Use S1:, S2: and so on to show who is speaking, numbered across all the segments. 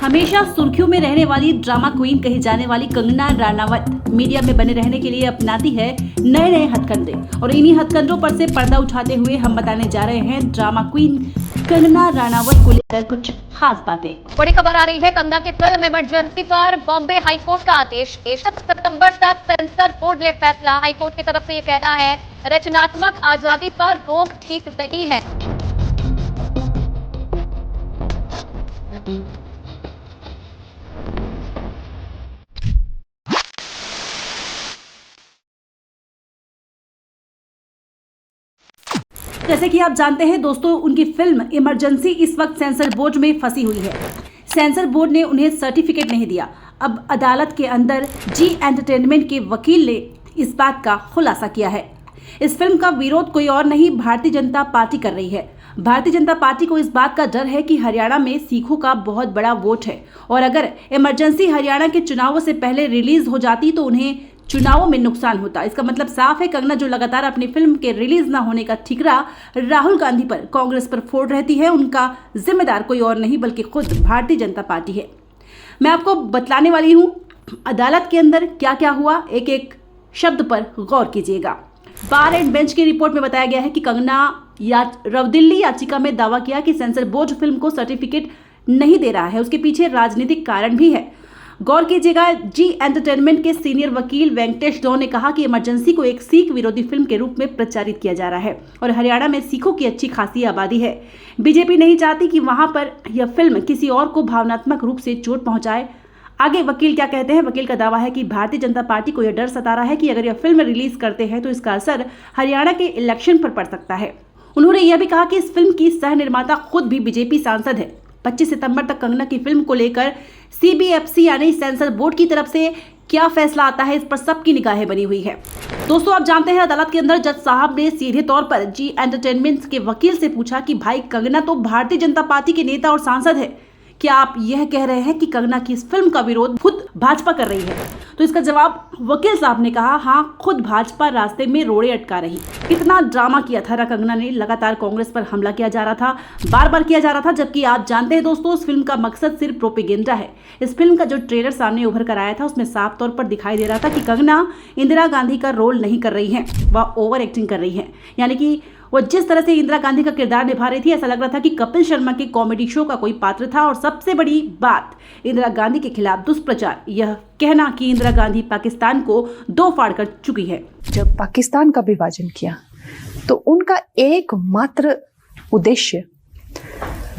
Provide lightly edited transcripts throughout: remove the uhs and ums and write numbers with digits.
S1: हमेशा सुर्खियों में रहने वाली ड्रामा क्वीन कही जाने वाली कंगना रनावत मीडिया में बने रहने के लिए अपनाती है नए नए हथकंडे और इन्हीं हथकंडों पर से पर्दा उठाते हुए हम बताने जा रहे हैं ड्रामा क्वीन कंगना रनावत को लेकर कुछ खास बातें।
S2: बड़ी खबर आ रही है, कंगना की फिल्म इमरजेंसी पर बॉम्बे हाईकोर्ट का आदेश। 1 सितंबर तक सेंसर बोर्ड ले फैसला। हाईकोर्ट की तरफ से ये कहना है रचनात्मक आजादी पर रोक ठीक नहीं है।
S1: जैसे कि आप जानते हैं दोस्तों, उनकी फिल्म इमरजेंसी इस वक्त सेंसर बोर्ड में फंसी हुई है। सेंसर बोर्ड ने उन्हें सर्टिफिकेट नहीं दिया। अब अदालत के अंदर जी एंटरटेनमेंट के वकील ने इस बात का खुलासा किया है। इस फिल्म का विरोध कोई और नहीं, भारतीय जनता पार्टी कर रही है। भारतीय जनता पार्टी को इस बात का डर है कि हरियाणा में सिखों का बहुत बड़ा वोट है और अगर इमरजेंसी हरियाणा के चुनावों से पहले रिलीज हो जाती तो उन्हें चुनावों में नुकसान होता। इसका मतलब साफ है, कंगना जो लगातार अपनी फिल्म के रिलीज न होने का ठिकरा राहुल गांधी पर, कांग्रेस पर फोड़ रहती है, उनका जिम्मेदार कोई और नहीं बल्कि खुद भारतीय जनता पार्टी है। मैं आपको बतलाने वाली हूं अदालत के अंदर क्या क्या हुआ, एक एक शब्द पर गौर कीजिएगा। बार एंड बेंच की रिपोर्ट में बताया गया है कि कंगना रवदिल्ली याचिका में दावा किया कि सेंसर बोर्ड फिल्म को सर्टिफिकेट नहीं दे रहा है। उसके पीछे राजनीतिक कारण भी है। गौर कीजिएगा, जी एंटरटेनमेंट के सीनियर वकील वेंकटेश डॉ ने कहा कि इमरजेंसी को एक सिख विरोधी फिल्म के रूप में प्रचारित किया जा रहा है और हरियाणा में सिखों की अच्छी खासी आबादी है। बीजेपी नहीं चाहती कि वहां पर यह फिल्म किसी और को भावनात्मक रूप से चोट पहुंचाए। आगे वकील क्या कहते हैं? वकील का दावा है कि भारतीय जनता पार्टी को यह डर सता रहा है कि अगर यह फिल्म रिलीज करते हैं तो इसका असर हरियाणा के इलेक्शन पर पड़ सकता है। उन्होंने यह भी कहा कि इस फिल्म की सह निर्माता खुद भी बीजेपी सांसद है। 25 सितंबर तक कंगना की फिल्म को लेकर सीबीएफसी यानी सेंसर बोर्ड की तरफ से क्या फैसला आता है, इस पर सबकी निगाहें बनी हुई है। दोस्तों, आप जानते हैं अदालत के अंदर जज साहब ने सीधे तौर पर जी एंटरटेनमेंट के वकील से पूछा कि भाई, कंगना तो भारतीय जनता पार्टी के नेता और सांसद है, क्या आप यह कह रहे हैं कि कंगना की इस फिल्म का विरोध खुद भाजपा कर रही है? तो इसका जवाब वकील साहब ने कहा, हाँ, खुद भाजपा रास्ते में रोड़े अटका रही। इतना ड्रामा किया था कंगना ने, लगातार कांग्रेस पर हमला किया जा रहा था, बार बार किया जा रहा था, जबकि आप जानते हैं दोस्तों, इस फिल्म का मकसद सिर्फ प्रोपेगेंडा है। इस फिल्म का जो ट्रेलर सामने उभर कर आया था उसमें साफ तौर पर दिखाई दे रहा था कि कंगना इंदिरा गांधी का रोल नहीं कर रही है, वह ओवर एक्टिंग कर रही है। यानी कि वो जिस तरह से इंदिरा गांधी का किरदार निभा रही थी, ऐसा लग रहा था कि कपिल शर्मा के कॉमेडी शो का कोई पात्र था। और सबसे बड़ी बात, इंदिरा गांधी के खिलाफ दुष्प्रचार, यह कहना कि इंदिरा गांधी पाकिस्तान को दो फाड़ कर चुकी है।
S3: जब पाकिस्तान का विभाजन किया तो उनका एकमात्र उद्देश्य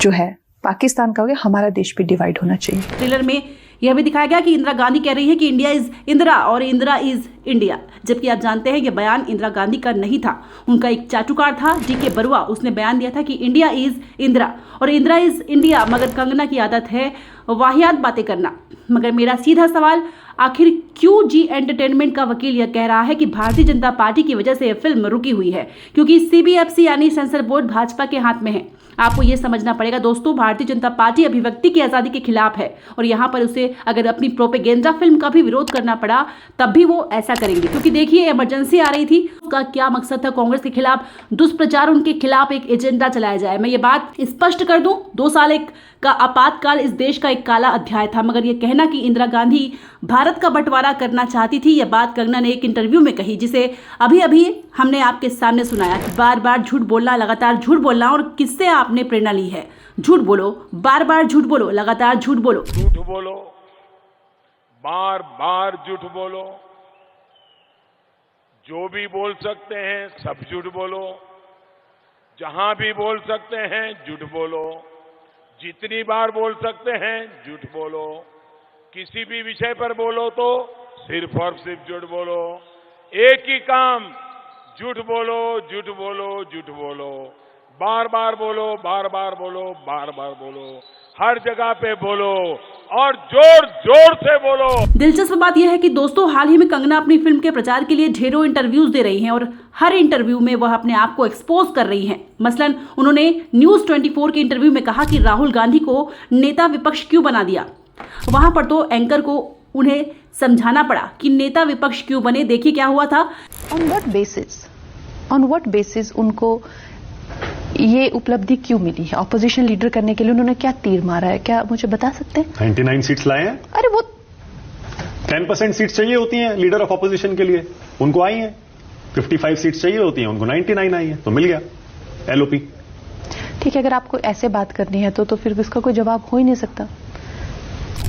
S3: जो है पाकिस्तान का हो गया, हमारा देश भी डिवाइड होना चाहिए।
S1: ट्रेलर में यह भी दिखाया गया कि इंदिरा गांधी कह रही है कि इंडिया इज इंदिरा और इंदिरा इज इंडिया, जबकि आप जानते हैं यह बयान इंदिरा गांधी का नहीं था। उनका एक चाटुकार था DK बरुआ, उसने बयान दिया था कि इंडिया इज इंदिरा और इंदिरा इज इंडिया। मगर कंगना की आदत है वाहियात बातें करना। मगर मेरा सीधा सवाल, आखिर क्यों जी एंटरटेनमेंट का वकील यह कह रहा है कि भारतीय जनता पार्टी की वजह से यह फिल्म रुकी हुई है? क्योंकि CBFC यानी सेंसर बोर्ड भाजपा के हाथ में है। आपको यह समझना पड़ेगा दोस्तों, भारतीय जनता पार्टी अभिव्यक्ति की आज़ादी के खिलाफ है और यहाँ पर उसे अगर अपनी प्रोपेगेंडा फिल्म का भी विरोध करना पड़ा तब भी वो ऐसा करेंगे। क्योंकि देखिए, इमरजेंसी आ रही थी, उसका क्या मकसद था? कांग्रेस के खिलाफ दुष्प्रचार, उनके खिलाफ एक एजेंडा चलाया जाए। मैं ये बात स्पष्ट कर दूं, 2 साल का आपातकाल इस देश का एक काला अध्याय था। मगर यह कहना कि इंदिरा गांधी भारत का बंटवारा करना चाहती थी, यह बात कंगना ने एक इंटरव्यू में कही, जिसे अभी अभी हमने आपके सामने सुनाया कि बार बार झूठ बोलना, लगातार झूठ बोलना। और किससे आपने प्रेरणा ली है? झूठ बोलो, बार बार झूठ बोलो, लगातार झूठ बोलो,
S4: झूठ बोलो, बार बार झूठ बोलो, जो भी बोल सकते हैं सब झूठ बोलो, जहां भी बोल सकते हैं झूठ बोलो, जितनी बार बोल सकते हैं झूठ बोलो, किसी भी विषय पर बोलो तो सिर्फ और सिर्फ झूठ बोलो। एक ही काम, झूठ बोलो, झूठ बोलो, झूठ बोलो, बार बार बोलो, बार बार बोलो, बार बार बोलो, हर जगह पे बोलो और जोर जोर से बोलो।
S1: दिलचस्प बात यह है कि दोस्तों, हाल ही में कंगना अपनी फिल्म के प्रचार के लिए ढेरों इंटरव्यूज दे रही हैं और हर इंटरव्यू में वह अपने आप को एक्सपोज कर रही हैं। मसलन उन्होंने न्यूज 24 के इंटरव्यू में कहा कि राहुल गांधी को नेता विपक्ष क्यों बना दिया। वहां पर तो एंकर को उन्हें समझाना पड़ा कि नेता विपक्ष क्यों बने। देखिए क्या हुआ था।
S3: ऑन व्हाट बेसिस उनको ये उपलब्धि क्यों मिली है? ऑपोजिशन लीडर करने के लिए उन्होंने क्या तीर मारा है, क्या मुझे बता सकते हैं?
S5: 99 सीट्स लाए हैं।
S3: अरे वो
S5: 10% सीट्स चाहिए होती हैं लीडर ऑफ ऑपोजिशन के लिए, उनको आई हैं। 55 सीट्स चाहिए होती हैं, उनको 99 आई है, तो मिल गया एलओपी।
S3: ठीक है, अगर आपको ऐसे बात करनी है तो फिर इसका कोई जवाब हो ही नहीं सकता।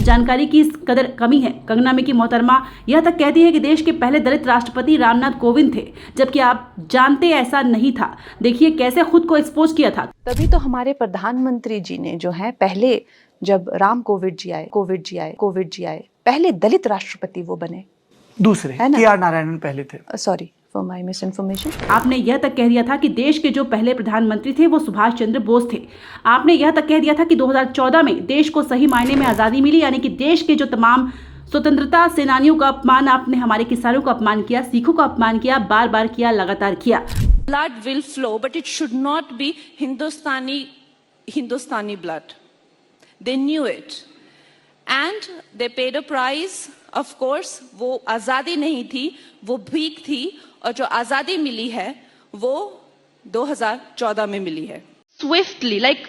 S1: जानकारी की इस कदर कमी है कंगना में की मोहतरमा यह तक कहती है कि देश के पहले दलित राष्ट्रपति रामनाथ कोविंद थे, जबकि आप जानते ऐसा नहीं था। देखिए कैसे खुद को एक्सपोज किया था।
S3: तभी तो हमारे प्रधानमंत्री जी ने जो है पहले जब राम कोविंद जी आए पहले दलित राष्ट्रपति वो बने,
S6: दूसरे
S3: है ना?
S6: के आर नारायणन पहले थे।
S3: Sorry for my miss information.
S1: आपने यह तक कह दिया था कि देश के जो पहले प्रधानमंत्री थे वो सुभाष चंद्र बोस थे। आपने यह तक कह दिया था कि 2014 में देश को सही मायने में आजादी मिली, यानी कि देश के जो तमाम स्वतंत्रता सेनानियों का अपमान आपने हमारे किसानों का अपमान किया, सिखों का अपमान किया, बार बार किया, लगातार किया।
S7: Blood will flow, but it should not be Hindustani blood. They knew it, and they paid a price. Of course, वो आजादी नहीं थी, वो भीख थी, और जो आजादी मिली है वो 2014 में मिली है। स्विफ्टली लाइक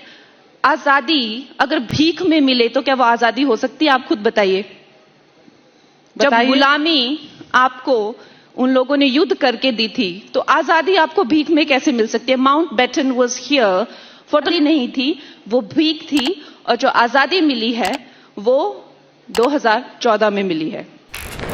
S7: आजादी अगर भीख में मिले तो क्या वो आजादी हो सकती है? आप खुद बताइए। जब गुलामी आपको उन लोगों ने युद्ध करके दी थी तो आजादी आपको भीख में कैसे मिल सकती है? Mountbatten was here for नहीं थी, वो भीख थी, और जो आजादी मिली है वो 2014 में मिली है।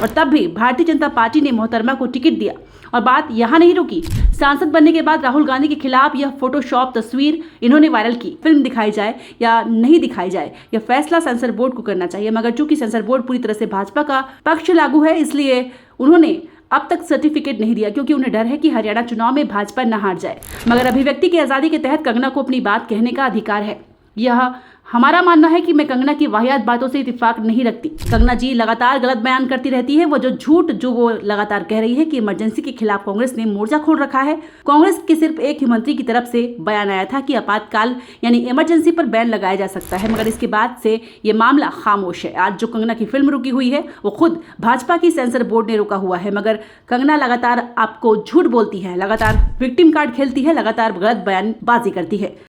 S1: और तब भी भारतीय जनता पार्टी ने मोहतरमा को टिकट दिया और बात यहाँ नहीं रुकी। सांसद बनने के बाद राहुल गांधी के खिलाफ यह फोटोशॉप तस्वीर इन्होंने वायरल की। फिल्म दिखाई जाए या नहीं दिखाई जाए, यह फैसला सेंसर बोर्ड को करना चाहिए, मगर चूंकि सेंसर बोर्ड पूरी तरह से भाजपा का पक्ष लागू है, इसलिए उन्होंने अब तक सर्टिफिकेट नहीं दिया, क्योंकि उन्हें डर है कि हरियाणा चुनाव में भाजपा न हार जाए। मगर अभिव्यक्ति की आजादी के तहत कंगना को अपनी बात कहने का अधिकार है। यह हमारा मानना है कि मैं कंगना की वाहियात बातों से इत्तेफाक नहीं रखती। कंगना जी लगातार गलत बयान करती रहती है। वो झूठ जो वो लगातार कह रही है कि इमरजेंसी के खिलाफ कांग्रेस ने मोर्चा खोल रखा है। कांग्रेस के सिर्फ एक ही मंत्री की तरफ से बयान आया था कि आपातकाल यानी इमरजेंसी पर बैन लगाया जा सकता है, मगर इसके बाद से ये मामला खामोश है। आज जो कंगना की फिल्म रुकी हुई है वो खुद भाजपा की सेंसर बोर्ड ने रोका हुआ है, मगर कंगना लगातार आपको झूठ बोलती है, लगातार विक्टिम कार्ड खेलती है, लगातार गलत बयानबाजी करती है।